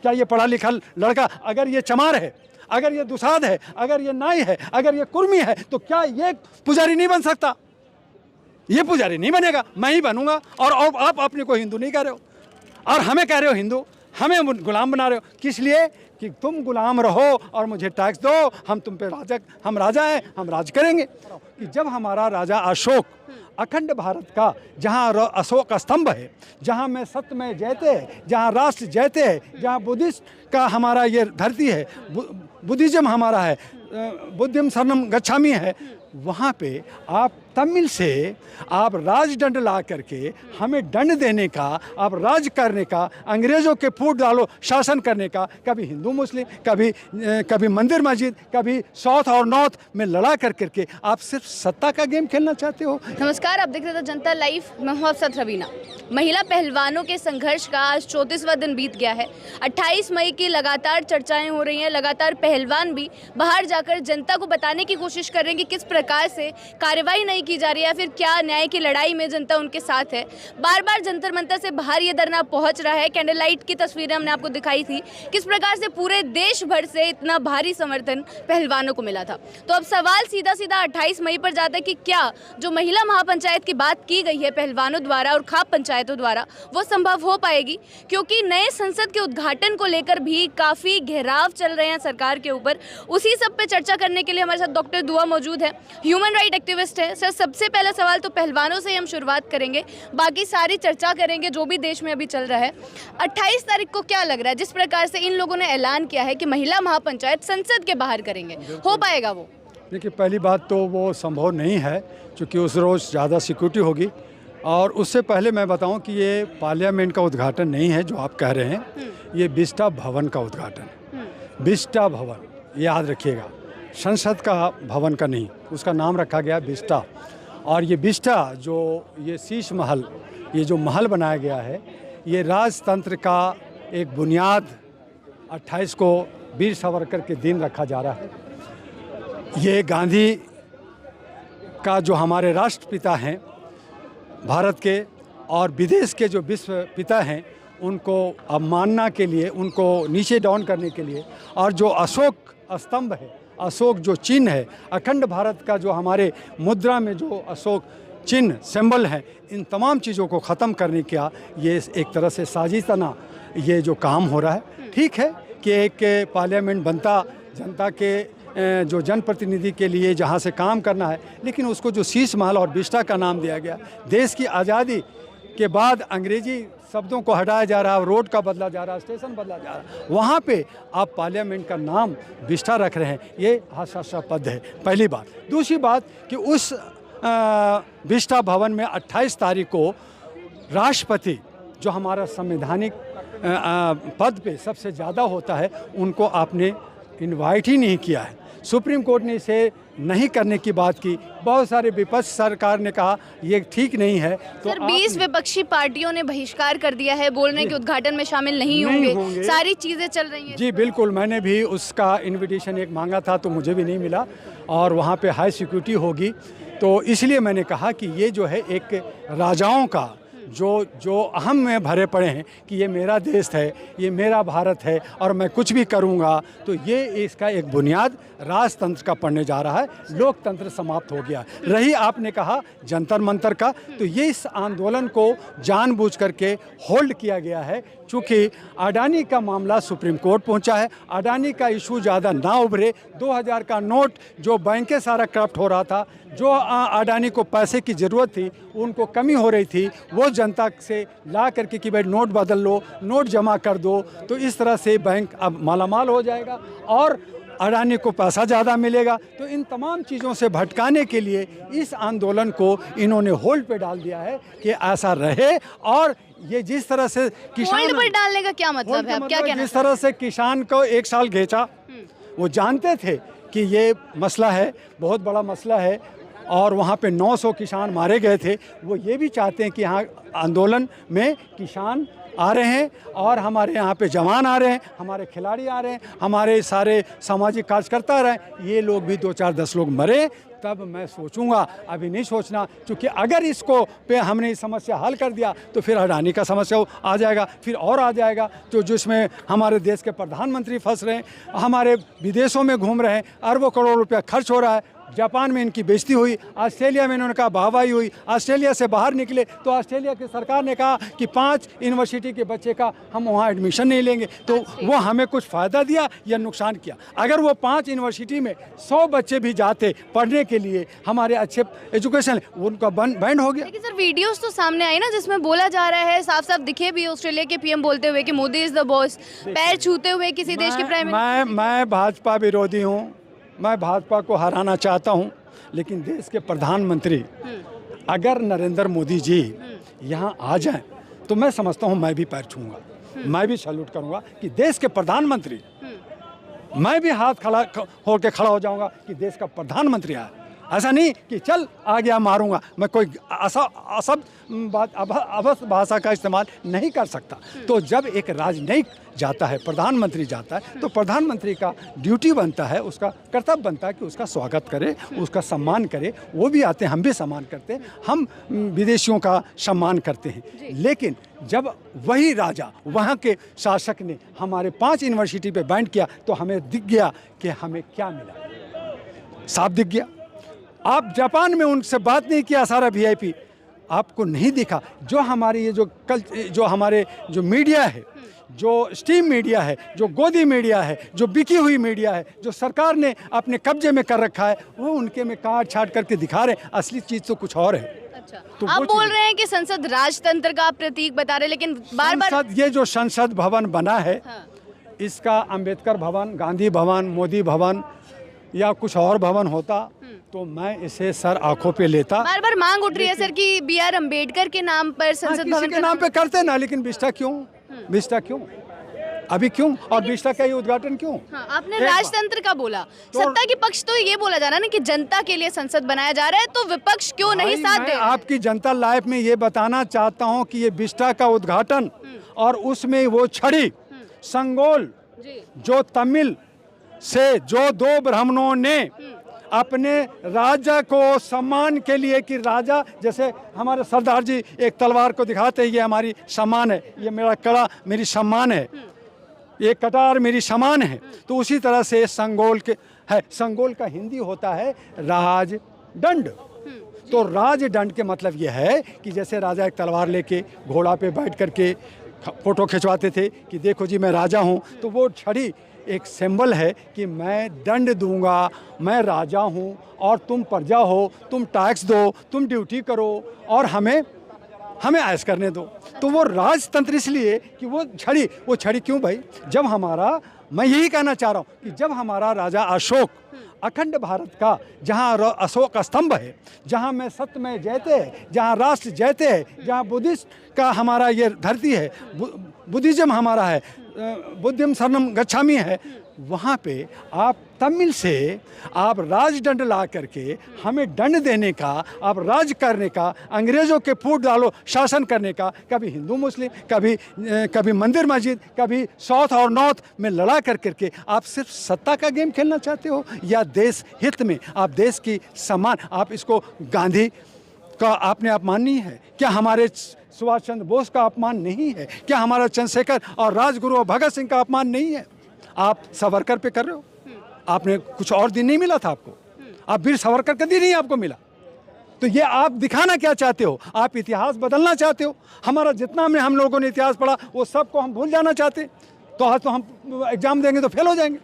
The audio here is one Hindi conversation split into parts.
क्या ये पढ़ा लिखा लड़का, अगर ये चमार है, अगर ये दुसाध है, अगर ये नाई है, अगर ये कुर्मी है, तो क्या ये पुजारी नहीं बन सकता? ये पुजारी नहीं बनेगा, मैं ही बनूंगा। और आप अपने को हिंदू नहीं कह रहे हो और हमें कह रहे हो हिंदू, हमें गुलाम बना रहे हो। किस लिए? कि तुम गुलाम रहो और मुझे टैक्स दो, हम तुम पे हम राजा हैं, हम राज करेंगे। कि जब हमारा राजा अशोक अखंड भारत का, जहाँ अशोक स्तंभ है, जहाँ में सत्य में जयते है, जहाँ राष्ट्र जयते है, जहाँ बुद्धिस्ट का हमारा ये धरती है, बुद्धिज्म हमारा है, बुद्धिम शरणम गच्छामी है, वहाँ पे आप तमिल से आप राजदंड ला करके हमें दंड देने का, आप राज करने का, अंग्रेज़ों के फूट डालो शासन करने का, कभी हिंदू मुस्लिम, कभी मंदिर मस्जिद, कभी साउथ और नॉर्थ में लड़ा करके आप सिर्फ सत्ता का गेम खेलना चाहते हो। नमस्कार, आप देख रहे थे जनता लाइव। मैं हूं अफसर रवीना। महिला पहलवानों के संघर्ष का आज 34वां दिन बीत गया है। 28 मई की लगातार चर्चाएं हो रही हैं, लगातार पहलवान भी बाहर जाकर जनता को बताने की कोशिश कर रहे हैं कि किस प्रकार से कार्रवाई नहीं की जा रही है, फिर क्या न्याय की लड़ाई में जनता उनके साथ है। बार बार जंतर मंतर से बाहर ये धरना पहुंच रहा है। कैंडल लाइट की तस्वीरें हमने आपको दिखाई थी, किस प्रकार से पूरे देश भर से इतना भारी समर्थन पहलवानों को मिला था। तो अब सवाल सीधा सीधा 28 मई पर जाता है कि क्या जो महिला महापंचायत की बात की गई है पहलवानों द्वारा और खाप पंचायतों द्वारा, वो संभव हो पाएगी? क्योंकि नए संसद के उद्घाटन को लेकर भी काफ़ी घेराव चल रहे हैं सरकार के ऊपर। उसी सब पे चर्चा करने के लिए हमारे साथ डॉक्टर दुआ मौजूद है, ह्यूमन राइट एक्टिविस्ट है। सर, सबसे पहला सवाल तो पहलवानों से ही हम शुरुआत करेंगे, बाकी सारी चर्चा करेंगे जो भी देश में अभी चल रहा है। 28 तारीख को क्या लग रहा है, जिस प्रकार से इन लोगों ने ऐलान किया है कि महिला महापंचायत संसद के बाहर करेंगे, हो पाएगा वो? देखिए, पहली बात तो वो संभव नहीं है, क्योंकि उस रोज़ ज़्यादा सिक्योरिटी होगी। और उससे पहले मैं बताऊं कि ये पार्लियामेंट का उद्घाटन नहीं है जो आप कह रहे हैं, ये बिस्टा भवन का उद्घाटन है। बिस्टा भवन, याद रखिएगा, संसद का भवन का नहीं, उसका नाम रखा गया बिस्टा। और ये बिस्टा जो ये शीश महल, ये जो महल बनाया गया है, ये राजतंत्र का एक बुनियाद 28 को वीर सावरकर के दिन रखा जा रहा है। ये गांधी का जो हमारे राष्ट्रपिता हैं भारत के और विदेश के जो विश्व पिता हैं, उनको अवमानना के लिए, उनको नीचे डाउन करने के लिए, और जो अशोक स्तंभ है, अशोक जो चिन्ह है, अखंड भारत का जो हमारे मुद्रा में जो अशोक चिन्ह सिंबल है, इन तमाम चीज़ों को ख़त्म करने का ये एक तरह से साजिशाना ये जो काम हो रहा है। ठीक है कि एक पार्लियामेंट बनता जनता के जो जनप्रतिनिधि के लिए जहाँ से काम करना है, लेकिन उसको जो शीश महल और बिस्टा का नाम दिया गया, देश की आज़ादी के बाद अंग्रेजी शब्दों को हटाया जा रहा है, रोड का बदला जा रहा है, स्टेशन बदला जा रहा है, वहाँ पे आप पार्लियामेंट का नाम बिस्टा रख रहे हैं, ये हास्यास्पद है। पहली बात। दूसरी बात कि उस बिस्टा भवन में 28 तारीख को राष्ट्रपति जो हमारा संवैधानिक पद पे सबसे ज़्यादा होता है, उनको आपने इनवाइट ही नहीं किया है। सुप्रीम कोर्ट ने इसे नहीं करने की बात की, बहुत सारे विपक्ष सरकार ने कहा ये ठीक नहीं है। तो सर, 20 विपक्षी पार्टियों ने बहिष्कार कर दिया है, बोल रहे हैं कि उद्घाटन में शामिल नहीं होंगे। सारी चीज़ें चल रही हैं। जी बिल्कुल, मैंने भी उसका इनविटेशन एक मांगा था, तो मुझे भी नहीं मिला, और वहाँ पे हाई सिक्योरिटी होगी। तो इसलिए मैंने कहा कि ये जो है एक राजाओं का जो अहम में भरे पड़े हैं कि ये मेरा देश है, ये मेरा भारत है और मैं कुछ भी करूँगा, तो ये इसका एक बुनियाद राजतंत्र का पड़ने जा रहा है। लोकतंत्र समाप्त हो गया। रही आपने कहा जंतर मंतर का, तो ये इस आंदोलन को जानबूझ करके होल्ड किया गया है, चूँकि अडानी का मामला सुप्रीम कोर्ट पहुंचा है। अडानी का इशू ज़्यादा ना उभरे, 2000 का नोट जो बैंकें सारा करप्ट हो रहा था, जो अडानी को पैसे की ज़रूरत थी, उनको कमी हो रही थी, वो जनता से ला करके कि भाई नोट बदल लो, नोट जमा कर दो, तो इस तरह से बैंक अब मालामाल हो जाएगा और अडानी को पैसा ज़्यादा मिलेगा। तो इन तमाम चीज़ों से भटकाने के लिए इस आंदोलन को इन्होंने होल्ड पे डाल दिया है कि ऐसा रहे। और ये जिस तरह से किसान होल्ड पर डालने का क्या मतलब है, आप क्या कहना? जिस तरह से किसान को 1 साल घेचा, वो जानते थे कि ये मसला है, बहुत बड़ा मसला है, और वहाँ पे 900 किसान मारे गए थे। वो ये भी चाहते हैं कि यहाँ आंदोलन में किसान आ रहे हैं और हमारे यहाँ पे जवान आ रहे हैं, हमारे खिलाड़ी आ रहे हैं, हमारे सारे सामाजिक कार्यकर्ता आ रहे हैं। ये लोग भी 2-4-10 लोग मरे तब मैं सोचूंगा, अभी नहीं सोचना, क्योंकि अगर इसको पे हमने इस समस्या हल कर दिया तो फिर अडानी का समस्या आ जाएगा, फिर और आ जाएगा, तो जिसमें हमारे देश के प्रधानमंत्री फंस रहे हैं, हमारे विदेशों में घूम रहे हैं, अरबों करोड़ रुपया खर्च हो रहा है। जापान में इनकी बेइज्जती हुई, ऑस्ट्रेलिया में इन्होंने कहा वाहवाही हुई, ऑस्ट्रेलिया से बाहर निकले तो ऑस्ट्रेलिया की सरकार ने कहा कि 5 यूनिवर्सिटी के बच्चे का हम वहाँ एडमिशन नहीं लेंगे। तो वो हमें कुछ फ़ायदा दिया या नुकसान किया? अगर वो 5 यूनिवर्सिटी में 100 बच्चे भी जाते पढ़ने के लिए, हमारे अच्छे एजुकेशन, उनका बैंड हो गया। लेकिन सर वीडियोस तो सामने आई ना, जिसमें बोला जा रहा है, साफ साफ दिखे भी ऑस्ट्रेलिया के पीएम बोलते हुए कि मोदी इज द बॉस, पैर छूते हुए किसी देश के प्राइम मिनिस्टर। मैं भाजपा विरोधी हूँ, मैं भाजपा को हराना चाहता हूँ, लेकिन देश के प्रधानमंत्री अगर नरेंद्र मोदी जी यहाँ आ जाएं तो मैं समझता हूँ मैं भी पैर छूँगा, मैं भी सैल्यूट करूँगा कि देश के प्रधानमंत्री, मैं भी हाथ खड़ा होकर खड़ा हो जाऊँगा कि देश का प्रधानमंत्री आए। ऐसा नहीं कि चल आ गया मारूंगा, मैं कोई असब बात अभस भाषा का इस्तेमाल नहीं कर सकता। तो जब एक राजनयिक जाता है, प्रधानमंत्री जाता है, तो प्रधानमंत्री का ड्यूटी बनता है, उसका कर्तव्य बनता है कि उसका स्वागत करे, उसका सम्मान करे। वो भी आते हैं, हम भी सम्मान करते हैं, हम विदेशियों का सम्मान करते हैं। लेकिन जब वही राजा, वहाँ के शासक ने हमारे 5 यूनिवर्सिटी पे बैंड किया तो हमें दिख गया कि हमें क्या मिला, साफ दिख गया। आप जापान में उनसे बात नहीं किया, सारा वीआईपी आपको नहीं दिखा। जो हमारी ये जो हमारे जो मीडिया है, जो स्टीम मीडिया है, जो गोदी मीडिया है, जो बिकी हुई मीडिया है, जो सरकार ने अपने कब्जे में कर रखा है, वो उनके में काट छाट करके दिखा रहे हैं। असली चीज़ तो कुछ और है। अच्छा, तो आप बोल रहे हैं कि संसद राजतंत्र का प्रतीक बता रहे हैं, लेकिन बार बार ये जो संसद भवन बना है, हाँ। इसका अंबेडकर भवन, गांधी भवन, मोदी भवन या कुछ और भवन होता तो मैं इसे सर आंखों पे लेता। बार बार मांग उठ रही है सर कि BR अम्बेडकर के नाम पर संसद किसी भवन के नाम पे करते ना, लेकिन बिस्टा क्यों, बिस्टा क्यों, अभी क्यों, और बिस्टा का ये उद्घाटन क्यों? हाँ, आपने राजतंत्र का बोला, सत्ता की पक्ष तो ये बोला जा रहा है ना कि जनता के लिए संसद बनाया जा रहा है, तो विपक्ष क्यों नहीं साथ दे? आपकी जनता लाइफ में ये बताना चाहता हूँ कि ये बिस्टा का उद्घाटन और उसमें वो छड़ी संगोल जो तमिल से जो 2 ब्राह्मणों ने अपने राजा को सम्मान के लिए, कि राजा जैसे हमारे सरदार जी एक तलवार को दिखाते हैं, ये हमारी सम्मान है, ये मेरा कड़ा मेरी सम्मान है, ये कटार मेरी सम्मान है, तो उसी तरह से संगोल के है। संगोल का हिंदी होता है राजदंड। तो राजदंड के मतलब ये है कि जैसे राजा एक तलवार लेके घोड़ा पे बैठ करके फोटो खिंचवाते थे कि देखो जी मैं राजा हूँ, तो वो छड़ी एक सिंबल है कि मैं दंड दूंगा, मैं राजा हूँ और तुम प्रजा हो, तुम टैक्स दो, तुम ड्यूटी करो और हमें ऐश करने दो। तो वो राजतंत्र इसलिए कि वो छड़ी क्यों भाई? जब हमारा, मैं यही कहना चाह रहा हूँ कि जब हमारा राजा अशोक अखंड भारत का, जहाँ अशोक स्तंभ है, जहाँ में सत्यमेव जयते है, जहाँ राष्ट्र जयते है, जहाँ बुद्धिस्ट का हमारा ये धरती है, बुद्धिज्म हमारा है, बुद्धिम शरणम गच्छामि है, वहाँ पे आप तमिल से आप राजदंड ला करके हमें दंड देने का, आप राज करने का, अंग्रेज़ों के फूट डालो शासन करने का, कभी हिंदू मुस्लिम, कभी मंदिर मस्जिद, कभी साउथ और नॉर्थ में लड़ा करके आप सिर्फ सत्ता का गेम खेलना चाहते हो या देश हित में आप देश की सम्मान? आप इसको गांधी का आपने अपमान नहीं है क्या? हमारे सुभाष चंद्र बोस का अपमान नहीं है क्या? हमारा चंद्रशेखर और राजगुरु और भगत सिंह का अपमान नहीं है? आप सावरकर पे कर रहे हो। आपने कुछ और दिन नहीं मिला था आपको, आप वीर सावरकर का दिन ही आपको मिला। तो ये आप दिखाना क्या चाहते हो? आप इतिहास बदलना चाहते हो? हमारा जितना में हम लोगों ने इतिहास पढ़ा वो सबको हम भूल जाना चाहते, तो आज तो हम एग्जाम देंगे तो फेल हो जाएंगे।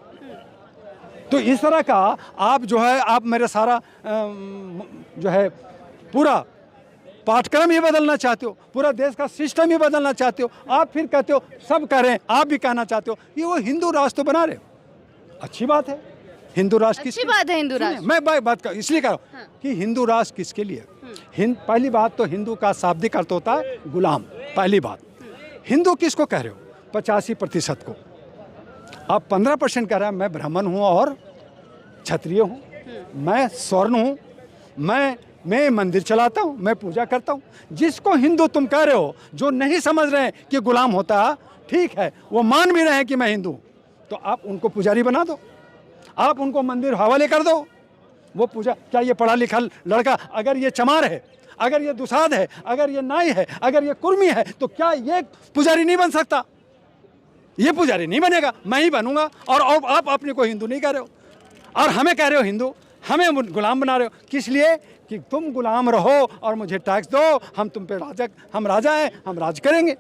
तो इस तरह का आप जो है, आप मेरे सारा जो है पूरा पाठ्यक्रम ही बदलना चाहते हो, पूरा देश का सिस्टम ही बदलना चाहते हो। आप फिर कहते हो सब करें, आप भी कहना चाहते हो ये वो हिंदू राष्ट्र तो बना रहे हो। अच्छी बात है, हिंदू राष्ट्र अच्छी बात है हिंदू राष्ट्र। मैं बात कर इसलिए कर रहा हूँ कि हिंदू राष्ट्र किसके लिए? पहली बात तो हिंदू का शाब्दिक अर्थ होता है गुलाम। पहली बात, हिंदू किसको कह रहे हो? 85% को। आप 15% कह रहे हैं मैं ब्राह्मण हूँ और क्षत्रिय हूँ, मैं स्वर्ण हूँ, मैं मैं मंदिर चलाता हूँ, मैं पूजा करता हूँ। जिसको हिंदू तुम कह रहे हो, जो नहीं समझ रहे हैं कि गुलाम होता है, ठीक है, वो मान भी रहे हैं कि मैं हिंदू हूँ, तो आप उनको पुजारी बना दो, आप उनको मंदिर हवाले कर दो, वो पूजा। क्या ये पढ़ा लिखा लड़का, अगर ये चमार है, अगर ये दुसाध है, अगर ये नाई है, अगर ये कुर्मी है, तो क्या ये पुजारी नहीं बन सकता? ये पुजारी नहीं बनेगा, मैं ही बनूंगा। और आप अपने को हिंदू नहीं कह रहे हो और हमें कह रहे हो हिंदू, हमें गुलाम बना रहे हो। किस लिए? कि तुम गुलाम रहो और मुझे टैक्स दो, हम तुम पे हम राजा हैं, हम राज करेंगे।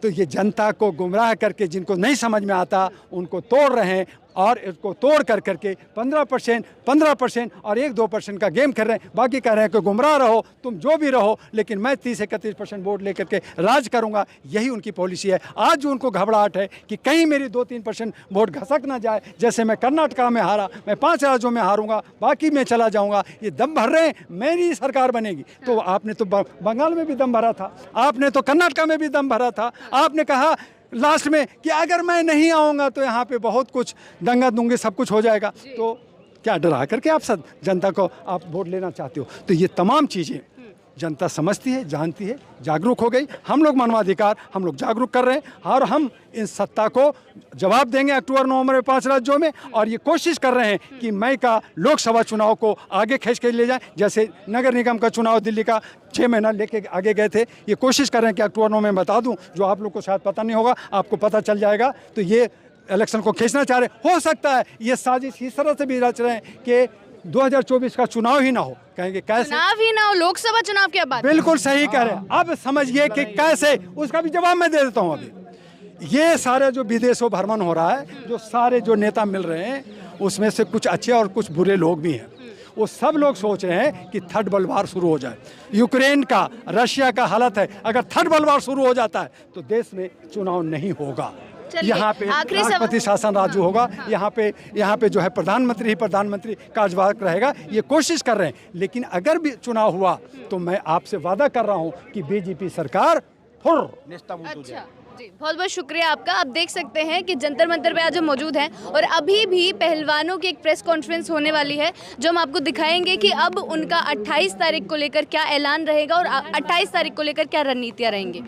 तो ये जनता को गुमराह करके, जिनको नहीं समझ में आता उनको तोड़ रहे हैं, और इसको तोड़ कर करके 15% और 1-2% का गेम कर रहे हैं। बाकी कह रहे हैं कि गुमराह रहो, तुम जो भी रहो, लेकिन मैं 30-31% वोट लेकर के राज करूंगा। यही उनकी पॉलिसी है। आज जो उनको घबराहट है कि कहीं मेरी 2-3% वोट घसक ना जाए, जैसे मैं कर्नाटका में हारा, मैं 5 राज्यों में हारूंगा, बाकी मैं चला जाऊंगा, ये दम भर रहे हैं मेरी सरकार बनेगी। तो आपने तो बंगाल में भी दम भरा था, आपने तो कर्नाटका में भी दम भरा था। आपने कहा लास्ट में कि अगर मैं नहीं आऊँगा तो यहाँ पे बहुत कुछ दंगा दूंगे, सब कुछ हो जाएगा। तो क्या डरा करके आप सब जनता को आप वोट लेना चाहते हो? तो ये तमाम चीज़ें जनता समझती है, जानती है, जागरूक हो गई। हम लोग मानवाधिकार, हम लोग जागरूक कर रहे हैं और हम इन सत्ता को जवाब देंगे अक्टूबर-नवंबर में 5 राज्यों में। और ये कोशिश कर रहे हैं कि मई का लोकसभा चुनाव को आगे खींच के ले जाएं। जैसे नगर निगम का चुनाव दिल्ली का 6 महीना लेके आगे गए थे, ये कोशिश कर रहे हैं कि अक्टूबर-नवंबर में बता दूं, जो आप लोग को शायद पता नहीं होगा, आपको पता चल जाएगा। तो ये इलेक्शन को खींचना चाह रहे, हो सकता है ये साजिश इस तरह से भी रच रहे हैं कि 2024 का चुनाव ही ना हो। कहेंगे कैसे? चुनाव ही ना हो, लोकसभा चुनाव की बात। बिल्कुल सही कह रहे हैं। अब समझिए कि कैसे, उसका भी जवाब मैं दे देता हूँ। अभी ये सारे जो विदेशों भ्रमण हो रहा है, जो सारे जो नेता मिल रहे हैं, उसमें से कुछ अच्छे और कुछ बुरे लोग भी हैं। वो सब लोग सोच रहे हैं कि थर्ड वर्ल्ड वार शुरू हो जाए। यूक्रेन का, रशिया का हालत है, अगर थर्ड वर्ल्ड वार शुरू हो जाता है तो देश में चुनाव नहीं होगा। यहाँ पे राष्ट्रपति शासन राज्य होगा। यहाँ पे जो है प्रधानमंत्री कार्यवाहक रहेगा। ये कोशिश कर रहे हैं, लेकिन अगर भी चुनाव हुआ तो मैं आपसे वादा कर रहा हूँ कि बीजेपी सरकार अच्छा जी, बहुत बहुत शुक्रिया आपका। आप देख सकते हैं कि जंतर मंतर पे आज हम मौजूद हैं और अभी भी पहलवानों की एक प्रेस कॉन्फ्रेंस होने वाली है, जो हम आपको दिखाएंगे कि अब उनका 28 तारीख को लेकर क्या ऐलान रहेगा और 28 तारीख को लेकर क्या रणनीतियाँ रहेंगी।